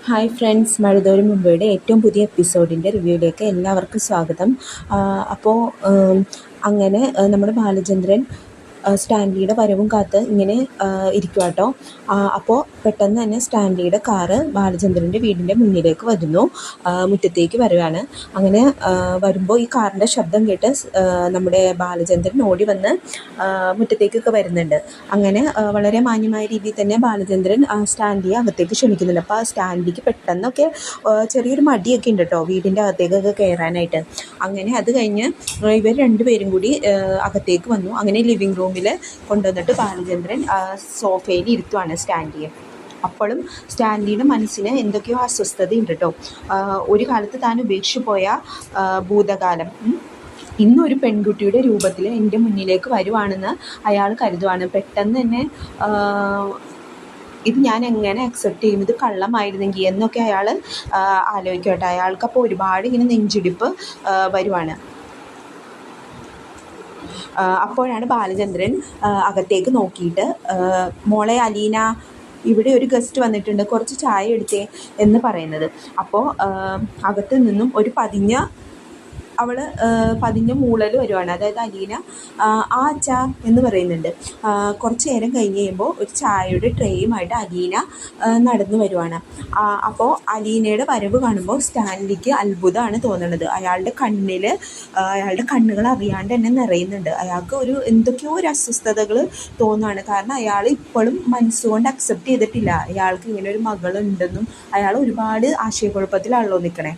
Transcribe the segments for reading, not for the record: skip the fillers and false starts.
Hi friends, മഴതോരും മുമ്പയുടെ ഏറ്റവും പുതിയ എപ്പിസോഡിൻ്റെ റിവ്യൂയിലേക്ക് എല്ലാവർക്കും സ്വാഗതം. അപ്പോൾ അങ്ങനെ നമ്മുടെ ബാലചന്ദ്രൻ സ്റ്റാൻലിയുടെ വരവും കാത്ത് ഇങ്ങനെ ഇരിക്കുക കേട്ടോ. അപ്പോൾ പെട്ടെന്ന് തന്നെ സ്റ്റാൻലിയുടെ കാറ് ബാലചന്ദ്രൻ്റെ വീടിൻ്റെ മുന്നിലേക്ക് വരുന്നു, മുറ്റത്തേക്ക് വരുവാണ്. അങ്ങനെ വരുമ്പോൾ ഈ കാറിൻ്റെ ശബ്ദം കേട്ട് നമ്മുടെ ബാലചന്ദ്രൻ ഓടി വന്ന് മുറ്റത്തേക്കൊക്കെ വരുന്നുണ്ട്. അങ്ങനെ വളരെ മാന്യമായ രീതിയിൽ തന്നെ ബാലചന്ദ്രൻ സ്റ്റാൻലിയെ അകത്തേക്ക് ക്ഷണിക്കുന്നുണ്ട്. അപ്പോൾ ആ സ്റ്റാൻലിക്ക് പെട്ടെന്നൊക്കെ ചെറിയൊരു മടിയൊക്കെ ഉണ്ട് കേട്ടോ വീടിൻ്റെ അകത്തേക്കൊക്കെ കയറാനായിട്ട്. അങ്ങനെ അത് കഴിഞ്ഞ് ഇവർ രണ്ടുപേരും കൂടി അകത്തേക്ക് വന്നു. അങ്ങനെ ലിവിങ് റൂമിൽ കൊണ്ടുവന്നിട്ട് ബാലചന്ദ്രൻ സോഫയിൽ ഇരുത്തുവാണ് സ്റ്റാൻലിയെ. അപ്പോഴും സ്റ്റാൻലിയുടെ മനസ്സിന് എന്തൊക്കെയോ അസ്വസ്ഥതയുണ്ട് കേട്ടോ. ഒരു കാലത്ത് താൻ ഉപേക്ഷിച്ചു പോയ ഭൂതകാലം ഇന്നൊരു പെൺകുട്ടിയുടെ രൂപത്തിൽ എൻ്റെ മുന്നിലേക്ക് വരുവാണെന്ന് അയാൾ കരുതുവാണ്. പെട്ടെന്ന് തന്നെ ഇത് ഞാൻ എങ്ങനെ അക്സെപ്റ്റ് ചെയ്യും, ഇത് കള്ളമായിരുന്നെങ്കിൽ എന്നൊക്കെ അയാൾ ആലോചിക്കട്ടെ. അയാൾക്കപ്പോൾ ഒരുപാട് ഇങ്ങനെ നെഞ്ചിടിപ്പ് വരുവാണ്. അപ്പോഴാണ് ബാലചന്ദ്രൻ അകത്തേക്ക് നോക്കിയിട്ട്, മോളെ അലീന, ഇവിടെ ഒരു ഗസ്റ്റ് വന്നിട്ടുണ്ട്, കുറച്ച് ചായ എടുത്തേ എന്ന് പറയുന്നത്. അപ്പോൾ അകത്ത് നിന്നും ഒരു പതിഞ്ഞ മൂളൽ വരുവാണ്. അതായത് അലീന അച്ഛാ എന്ന് പറയുന്നുണ്ട്. കുറച്ച് നേരം കഴിഞ്ഞ് കഴിയുമ്പോൾ ഒരു ചായയുടെ ട്രേയുമായിട്ട് അലീന നടന്നു വരുവാണ്. അപ്പോൾ അലീനയുടെ വരവ് കാണുമ്പോൾ സ്റ്റാൻലിക്ക് അത്ഭുതമാണ് തോന്നുന്നത്. അയാളുടെ കണ്ണുകൾ അറിയാണ്ട് തന്നെ നിറയുന്നുണ്ട്. അയാൾക്ക് എന്തൊക്കെയോ ഒരു അസ്വസ്ഥതകൾ തോന്നുകയാണ്. കാരണം അയാൾ ഇപ്പോഴും മനസ്സുകൊണ്ട് അക്സെപ്റ്റ് ചെയ്തിട്ടില്ല അയാൾക്ക് ഇങ്ങനെ ഒരു മകളുണ്ടെന്നും. അയാൾ ഒരുപാട് ആശയക്കുഴപ്പത്തിലാണല്ലോ നിൽക്കണേ.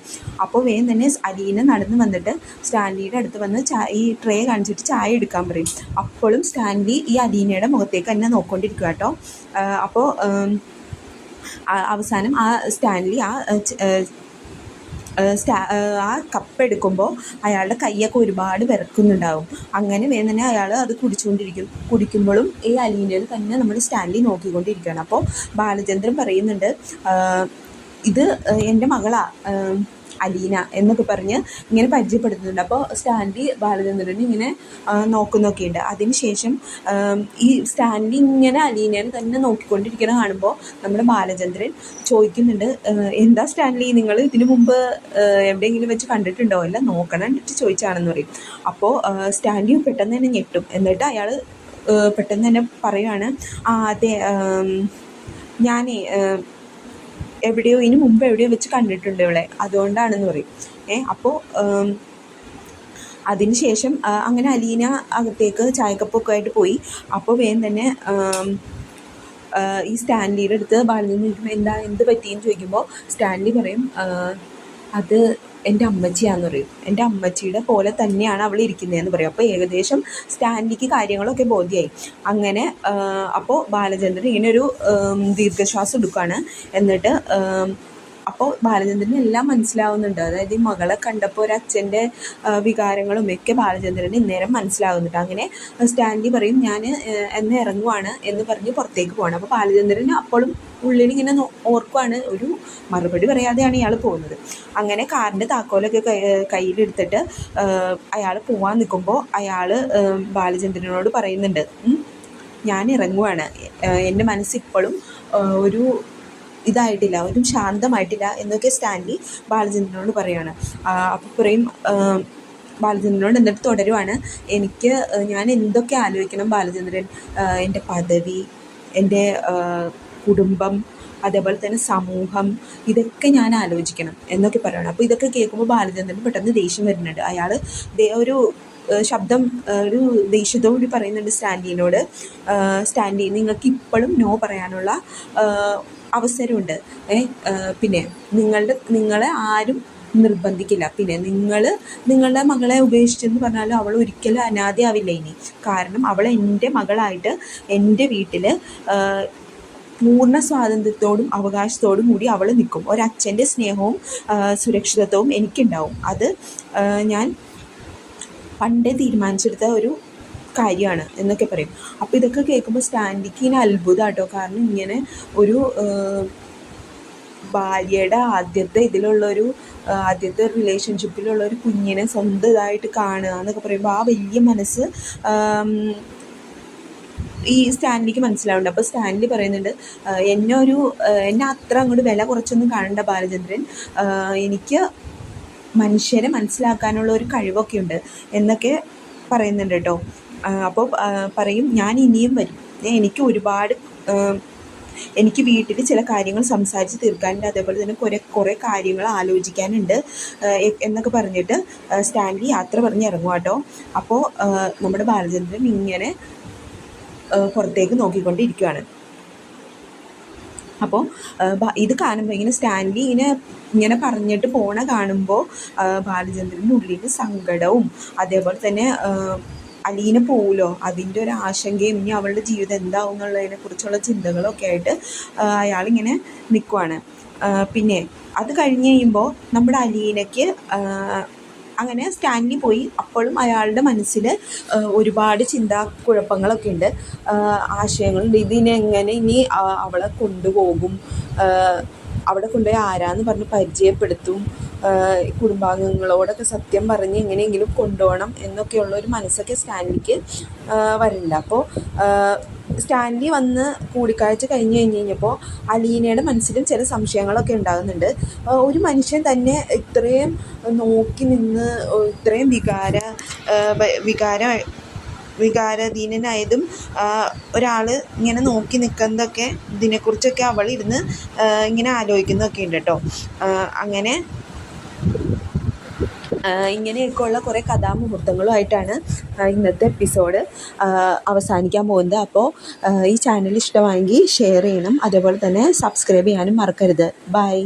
അപ്പോൾ വേഗം തന്നെ അലീന നടന്നു വന്നിട്ട് സ്റ്റാൻലിയുടെ അടുത്ത് വന്ന് ഈ ട്രേ കാണിച്ചിട്ട് ചായ എടുക്കാൻ പറയും. അപ്പോഴും സ്റ്റാൻലി ഈ അലീനയുടെ മുഖത്തേക്ക് തന്നെ നോക്കിക്കൊണ്ടിരിക്കുക കേട്ടോ. അപ്പോൾ അവസാനം സ്റ്റാൻലി ആ കപ്പ് എടുക്കുമ്പോൾ അയാളുടെ കൈയൊക്കെ ഒരുപാട് വിറക്കുന്നുണ്ടാവും. അങ്ങനെ വേഗം തന്നെ അയാൾ അത് കുടിക്കുമ്പോഴും ഈ അലീനയിൽ തന്നെ നമ്മൾ സ്റ്റാൻലി നോക്കിക്കൊണ്ടിരിക്കുകയാണ്. അപ്പോൾ ബാലചന്ദ്രൻ പറയുന്നുണ്ട്, ഇത് എൻ്റെ മകളാ അലീന എന്നൊക്കെ പറഞ്ഞ് ഇങ്ങനെ പരിചയപ്പെടുത്തുന്നുണ്ട്. അപ്പോൾ സ്റ്റാൻലി ബാലചന്ദ്രന് ഇങ്ങനെ നോക്കുന്നൊക്കെയുണ്ട്. അതിനുശേഷം ഈ സ്റ്റാൻലി ഇങ്ങനെ അലീനയെ തന്നെ നോക്കിക്കൊണ്ടിരിക്കുന്ന കാണുമ്പോൾ നമ്മുടെ ബാലചന്ദ്രൻ ചോദിക്കുന്നുണ്ട്, എന്താ സ്റ്റാൻലി, നിങ്ങൾ ഇതിനു മുമ്പ് എവിടെയെങ്കിലും വെച്ച് കണ്ടിട്ടുണ്ടോ? അല്ല, നോക്കണിട്ട് ചോദിച്ചാണെന്ന് പറയും. അപ്പോൾ സ്റ്റാൻലി പെട്ടെന്ന് തന്നെ ഞെട്ടും. എന്നിട്ട് അയാൾ പെട്ടെന്ന് തന്നെ പറയുകയാണ്, അതെ, ഞാനേ ഇതിനു മുമ്പ് എവിടെയോ വെച്ച് കണ്ടിട്ടുണ്ട് ഇവളെ, അതുകൊണ്ടാണെന്ന് പറയും. അപ്പോൾ അതിന് ശേഷം അങ്ങനെ അലീന അകത്തേക്ക് ചായക്കപ്പൊക്കെ ആയിട്ട് പോയി. അപ്പോൾ വേഗം തന്നെ ഈ സ്റ്റാൻലിയുടെ അടുത്ത് ബാലചന്ദ്രൻ എന്ത് പറ്റിയെന്ന് ചോദിക്കുമ്പോൾ സ്റ്റാൻലി പറയും, അത് എൻ്റെ അമ്മച്ചിയാന്ന് പറയും. എൻ്റെ അമ്മച്ചിയുടെ പോലെ തന്നെയാണ് അവൾ ഇരിക്കുന്നതെന്ന് പറയും. അപ്പോൾ ഏകദേശം സ്റ്റാൻലിക്ക് കാര്യങ്ങളൊക്കെ ബോധ്യമായി. അങ്ങനെ അപ്പോൾ ബാലചന്ദ്രൻ ഇങ്ങനെയൊരു ദീർഘശ്വാസം എടുക്കുകയാണ്. എന്നിട്ട് അപ്പോൾ ബാലചന്ദ്രന് എല്ലാം മനസ്സിലാവുന്നുണ്ട്. അതായത് ഈ മകളെ കണ്ടപ്പോൾ ഒരു അച്ഛൻ്റെ വികാരങ്ങളും ഒക്കെ ബാലചന്ദ്രന് ഇന്നേരം മനസ്സിലാവുന്നുണ്ട്. അങ്ങനെ സ്റ്റാൻലി പറയും, ഞാൻ എന്നെ ഇറങ്ങുവാണ് എന്ന് പറഞ്ഞ് പുറത്തേക്ക് പോകണം. അപ്പോൾ ബാലചന്ദ്രന് അപ്പോഴും ഉള്ളിലിങ്ങനെ ഓർക്കുവാണ്, ഒരു മറുപടി പറയാതെയാണ് ഇയാൾ പോകുന്നത്. അങ്ങനെ കാറിൻ്റെ താക്കോലൊക്കെ കയ്യിലെടുത്തിട്ട് അയാൾ പോകാൻ നിൽക്കുമ്പോൾ അയാൾ ബാലചന്ദ്രനോട് പറയുന്നുണ്ട്, ഞാൻ ഇറങ്ങുവാണ്, എൻ്റെ മനസ്സിപ്പോഴും ഒരു ഇതായിട്ടില്ല, ഒരു ശാന്തമായിട്ടില്ല എന്നൊക്കെ സ്റ്റാൻലി ബാലചന്ദ്രനോട് പറയുകയാണ്. അപ്പോൾ പറയും, ബാലചന്ദ്രനോട് എന്നിട്ട് തുടരുവാണ്, ഞാൻ എന്തൊക്കെ ആലോചിക്കണം ബാലചന്ദ്രൻ, എൻ്റെ പദവി, എൻ്റെ കുടുംബം, അതേപോലെ തന്നെ സമൂഹം, ഇതൊക്കെ ഞാൻ ആലോചിക്കണം എന്നൊക്കെ പറയണം. അപ്പോൾ ഇതൊക്കെ കേൾക്കുമ്പോൾ ബാലചന്ദ്രൻ പെട്ടെന്ന് ദേഷ്യം വരുന്നുണ്ട്. അയാൾ ഒരു ശബ്ദം, ഒരു ദേഷ്യത്തോടുകൂടി പറയുന്നുണ്ട് സ്റ്റാൻലിനോട്, സ്റ്റാൻലി, നിങ്ങൾക്ക് ഇപ്പോഴും നോ പറയാനുള്ള അവസരമുണ്ട്. പിന്നെ നിങ്ങളെ ആരും നിർബന്ധിക്കില്ല. പിന്നെ നിങ്ങളുടെ മകളെ ഉപേക്ഷിച്ചെന്ന് പറഞ്ഞാലും അവൾ ഒരിക്കലും അനാഥയാവില്ല ഇനി. കാരണം അവൾ എൻ്റെ മകളായിട്ട് എൻ്റെ വീട്ടിൽ പൂർണ്ണ സ്വാതന്ത്ര്യത്തോടും അവകാശത്തോടും കൂടി അവൾ നിൽക്കും. ഒരച്ഛൻ്റെ സ്നേഹവും സുരക്ഷിതത്വവും എനിക്കുണ്ടാവും. അത് ഞാൻ പണ്ടേ തീരുമാനിച്ചെടുത്ത ഒരു കാര്യമാണ് എന്നൊക്കെ പറയും. അപ്പോൾ ഇതൊക്കെ കേൾക്കുമ്പോൾ സ്റ്റാൻലിക്ക് ഇങ്ങനെ അത്ഭുതം കേട്ടോ. കാരണം ഇങ്ങനെ ഒരു ഭാര്യയുടെ ആദ്യത്തെ റിലേഷൻഷിപ്പിലുള്ള ഒരു കുഞ്ഞിനെ സ്വന്തം ഇതായിട്ട് കാണുക എന്നൊക്കെ പറയുമ്പോൾ ആ വലിയ മനസ്സ് ഈ സ്റ്റാൻലിക്ക് മനസ്സിലാവുന്നുണ്ട്. അപ്പോൾ സ്റ്റാൻലി പറയുന്നുണ്ട്, എന്നെ അത്ര അങ്ങോട്ട് വില കുറച്ചൊന്നും കാണണ്ട ബാലചന്ദ്രൻ, എനിക്ക് മനുഷ്യരെ മനസ്സിലാക്കാനുള്ള ഒരു കഴിവൊക്കെ ഉണ്ട് എന്നൊക്കെ പറയുന്നുണ്ട് കേട്ടോ. അപ്പോൾ പറയും, ഞാൻ ഇനിയും വരും, എനിക്ക് ഒരുപാട് എനിക്ക് വീട്ടിൽ ചില കാര്യങ്ങൾ സംസാരിച്ച് തീർക്കാനുണ്ട്, അതേപോലെ തന്നെ കുറേ കാര്യങ്ങൾ ആലോചിക്കാനുണ്ട് എന്നൊക്കെ പറഞ്ഞിട്ട് സ്റ്റാൻലി യാത്ര പറഞ്ഞ് ഇറങ്ങുക കേട്ടോ. അപ്പോൾ നമ്മുടെ ബാലചന്ദ്രൻ ഇങ്ങനെ പുറത്തേക്ക് നോക്കിക്കൊണ്ടിരിക്കുകയാണ്. അപ്പോൾ ഇത് കാണുമ്പോൾ ഇങ്ങനെ സ്റ്റാൻലി ഇങ്ങനെ പറഞ്ഞിട്ട് പോണ കാണുമ്പോൾ ബാലചന്ദ്രൻ്റെ ഉള്ളിൽ സങ്കടവും അതേപോലെ തന്നെ അലീന പോവുമല്ലോ അതിൻ്റെ ഒരു ആശങ്കയും ഇനി അവളുടെ ജീവിതം എന്താവും എന്നുള്ളതിനെക്കുറിച്ചുള്ള ചിന്തകളൊക്കെ ആയിട്ട് അയാളിങ്ങനെ നിൽക്കുവാണ്. പിന്നെ അത് കഴിഞ്ഞ് കഴിയുമ്പോൾ നമ്മുടെ അലീനയ്ക്ക് അങ്ങനെ സ്റ്റാൻലി പോയി. അപ്പോഴും അയാളുടെ മനസ്സിൽ ഒരുപാട് ചിന്താക്കുഴപ്പങ്ങളൊക്കെ ഉണ്ട്, ആശയങ്ങളുണ്ട്. ഇതിനെങ്ങനെ ഇനി അവളെ കൊണ്ടുപോകും, അവിടെ കൊണ്ടുപോയി ആരാന്ന് പറഞ്ഞ് പരിചയപ്പെടുത്തും, കുടുംബാംഗങ്ങളോടൊക്കെ സത്യം പറഞ്ഞ് എങ്ങനെയെങ്കിലും കൊണ്ടുപോകണം എന്നൊക്കെയുള്ള ഒരു മനസ്സൊക്കെ സ്റ്റാൻലിക്ക് വരില്ല. അപ്പോൾ സ്റ്റാൻലി വന്ന് കൂടിക്കാഴ്ച കഴിഞ്ഞ് കഴിഞ്ഞപ്പോൾ അലീനയുടെ മനസ്സിലും ചില സംശയങ്ങളൊക്കെ ഉണ്ടാകുന്നുണ്ട്. ഒരു മനുഷ്യൻ തന്നെ ഇത്രയും നോക്കി നിന്ന് ഇത്രയും വികാരാധീനനായതും ഒരാൾ ഇങ്ങനെ നോക്കി നിൽക്കുന്നതൊക്കെ ഇതിനെക്കുറിച്ചൊക്കെ അവൾ ഇരുന്ന് ഇങ്ങനെ ആലോചിക്കുന്നതൊക്കെ ഉണ്ട് കേട്ടോ. അങ്ങനെ ഇങ്ങനെയൊക്കെയുള്ള കുറേ കഥാമുഹൂർത്തങ്ങളുമായിട്ടാണ് ഇന്നത്തെ എപ്പിസോഡ് അവസാനിക്കാൻ പോകുന്നത്. അപ്പോൾ ഈ ചാനൽ ഇഷ്ടമായെങ്കിൽ ഷെയർ ചെയ്യണം, അതേപോലെ തന്നെ സബ്സ്ക്രൈബ് ചെയ്യാനും മറക്കരുത്. ബൈ.